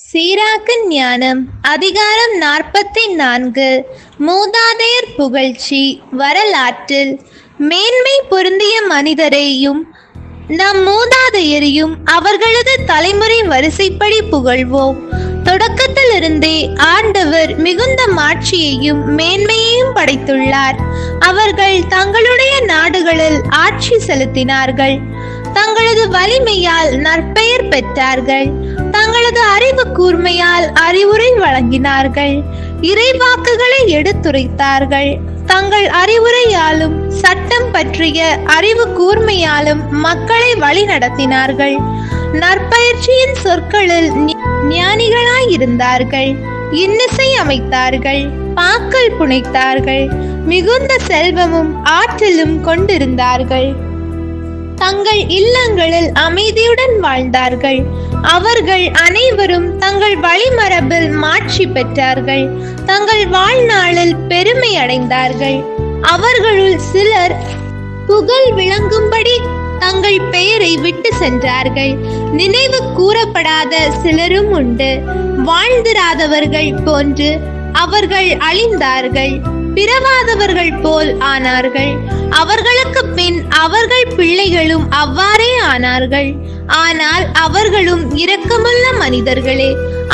சீராக்கு ஞானம் அதிகாரம் 44. மூதாதையர் புகழ்ச்சி. வரலாற்றில் மேன்மை பொருந்திய மனிதரையும் நம் மூதாதையரையும் அவர்களது தலைமுறை வரிசைப்படி புகழ்வோம். தொடக்கத்திலிருந்தே ஆண்டவர் மிகுந்த மாட்சியையும் மேன்மையையும் படைத்துள்ளார். அவர்கள் தங்களுடைய நாடுகளில் ஆட்சி செலுத்தினார்கள். தங்களது வலிமையால் நற்பெயர் பெற்றார்கள். தங்களது அறிவு கூர்மையால் அறிவுரை வழங்கினார்கள். இறைவாக்குகளை எடுத்துரைத்தார்கள். தங்கள் அறிவுரையாலும் சட்டம் பற்றிய அறிவு கூர்மையாலும் மக்களை வழி நடத்தினார்கள். நற்பயிற்சியின் சொற்களில் ஞானிகளாயிருந்தார்கள். இன்னிசை அமைத்தார்கள். பாக்கள் புனைத்தார்கள். மிகுந்த செல்வமும் ஆற்றலும் கொண்டிருந்தார்கள். தங்கள் இல்லங்களில் அமைதியுடன் வாழ்ந்தார்கள். அவர்கள் அனைவரும் தங்கள் வழிமரபில் மாட்சி பெற்றார்கள். தங்கள் வாழ்நாளில் பெருமை அடைந்தார்கள். அவர்களுள் சிலர் புகழ் விளங்கும்படி தங்கள் பெயரை விட்டு சென்றார்கள். நினைவு கூறப்படாத சிலரும் உண்டு. வாழ்ந்திராதவர்கள் போன்று அவர்கள் அழிந்தார்கள். பிறவாதவர்கள் போல் ஆனார்கள். அவர்களுக்கு பின் அவர்கள் பிள்ளைகளும் அவ்வாறே ஆனார்கள். ஆனால் அவர்களும் இரக்கமுள்ள மனிதர்களே.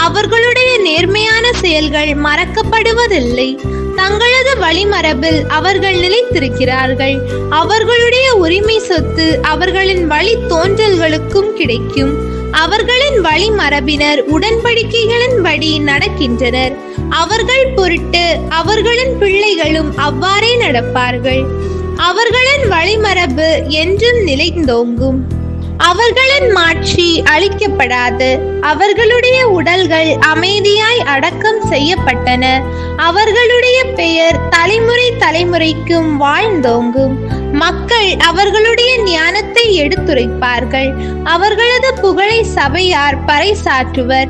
அவர்களுடைய நேர்மையான செயல்கள் மறக்கப்படுவதில்லை. தங்களது வழிமரபில் அவர்கள் நிலைத்திருக்கிறார்கள். அவர்களுடைய உரிமை சொத்து அவர்களின் வழி தோன்றல்களுக்கும் கிடைக்கும். அவர்களின் வழிமரபினர் உடன்படிக்கைகளின்படி நடக்கின்றனர். அவர்கள் பொருட்டு அவர்களின் பிள்ளைகளும் அவ்வாறே நடப்பார்கள். அவர்களின் வழிமரபு என்றும் நிலைந்தோங்கும். அவர்களின் மாட்சி அழிக்கப்படாது. அவர்களுடைய உடல்கள் அமைதியாய் அடக்கம் செய்யப்பட்டன. அவர்களுடைய பெயர் தலைமுறை தலைமுறைக்கும் வாழ்ந்தோங்கும். மக்கள் அவர்களுடைய ஞானத்தை எடுத்துரைப்பார்கள். அவர்களது புகழை சபையார் பறைசாற்றுவர்.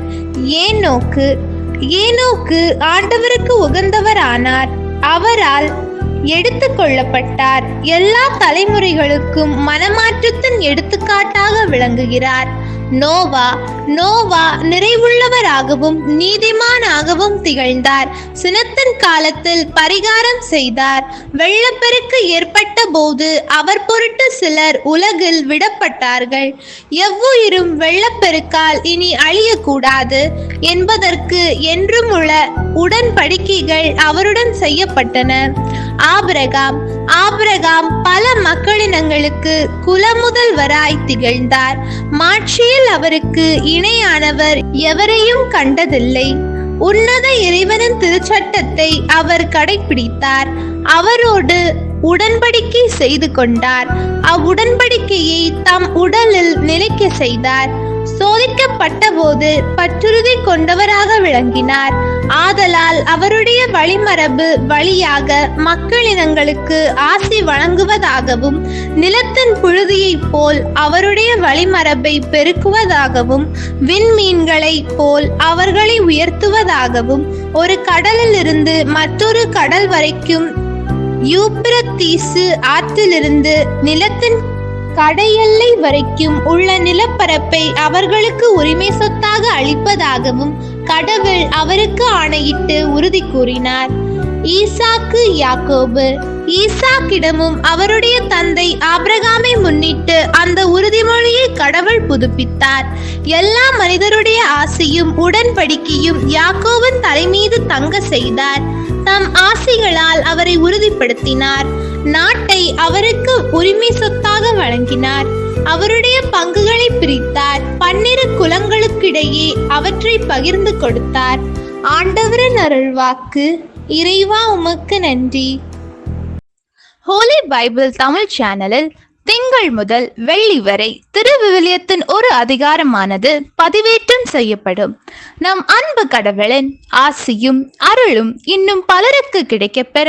ஏனோக்கு ஆண்டவருக்கு உகந்தவரானார். அவரால் எடுத்து கொள்ளப்பட்டார். எல்லா தலைமுறைகளுக்கும் மனமாற்றத்தின் எடுத்துக்காட்டாக விளங்குகிறார். நோவா நிறைவுள்ளவராகவும் நீதிமானாகவும் திகழ்ந்தார். சினத்தின் காலத்தில் பரிகாரம் செய்தார். வெள்ளப்பெருக்கு ஏற்பட்ட போது அவர் பொருட்டு சிலர் உலகில் விடப்பட்டார்கள். எவ்வுயிரும் வெள்ளப்பெருக்கால் இனி அழியக்கூடாது என்பதற்கு என்றும் உள்ள உடன்படிக்கைகள் அவருடன் செய்யப்பட்டன. ஆபிரகாம் பல மக்களினங்களுக்கு குலமுதல்வராய் திகழ்ந்தார். மாட்சியில் அவருக்கு இணையானவர் எவரையும் கண்டதில்லை. உன்னத இறைவனின் திருச்சட்டத்தை அவர் கடைபிடித்தார். அவரோடு உடன்படிக்கை செய்து கொண்டார். அவ்வுடன்படிக்கையை தம் உடலில் நிலைக்க செய்தார். சோதிக்கப்பட்ட போது பற்றுறுதி கொண்டவராக விளங்கினார். ஆதலால் அவருடைய வழிமரபு வழியாக மக்களினங்களுக்கு ஆசி வழங்குவதாகவும் நிலத்தின் புழுதியைப் போல் அவருடைய வழிமரபை பெருக்குவதாகவும் விண்மீன்களை போல் அவர்களை உயர்த்துவதாகவும் ஒரு கடலிலிருந்து மற்றொரு கடல் வரைக்கும் யூப்பிரத்தீசு ஆற்றிலிருந்து நிலத்தின் கடையெல்லை வரைக்கும் உள்ள நிலப்பரப்பை அவர்களுக்கு உரிமை சொத்தாக அளிப்பதாகவும் கடவுள் அவருக்கு ஆணையிட்டு உறுதி கூறினார். ஈசாக்கிடமும் அவருடைய தந்தை ஆபிரகாமை முன்னிட்டு அந்த உறுதிமொழியை கடவுள் புதுப்பித்தார். எல்லா மனிதருடைய ஆசையும் உடன்படிக்கையும் யாக்கோபின் தலைமீது தங்க செய்தார். தம் ஆசைகளால் அவரை உறுதிப்படுத்தினார். நாட்டை அவருக்கு உரிமை சொத்தாக வழங்கினார். அவருடைய பங்குகளை பிரித்தார். 12 குலங்களுக்கிடையே அவற்றை பகிர்ந்து கொடுத்தார். ஆண்டவரின் அருள்வாக்கு. இறைவா உமக்கு நன்றி. ஹோலி பைபிள் தமிழ் சேனலில் திங்கள் முதல் வெள்ளி வரை திருவிவிலியத்தின் ஒரு அதிகாரமானது பதிவேற்றம் செய்யப்படும். நம் அன்பு கடவுளின் ஆசியும் அருளும் இன்னும் பலருக்கு கிடைக்கப்பெற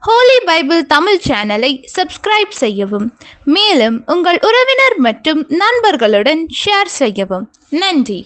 ஹோலி பைபிள் தமிழ் சேனலை சப்ஸ்கிரைப் செய்யவும். மேலும் உங்கள் உறவினர் மற்றும் நண்பர்களுடன் ஷேர் செய்யவும். நன்றி.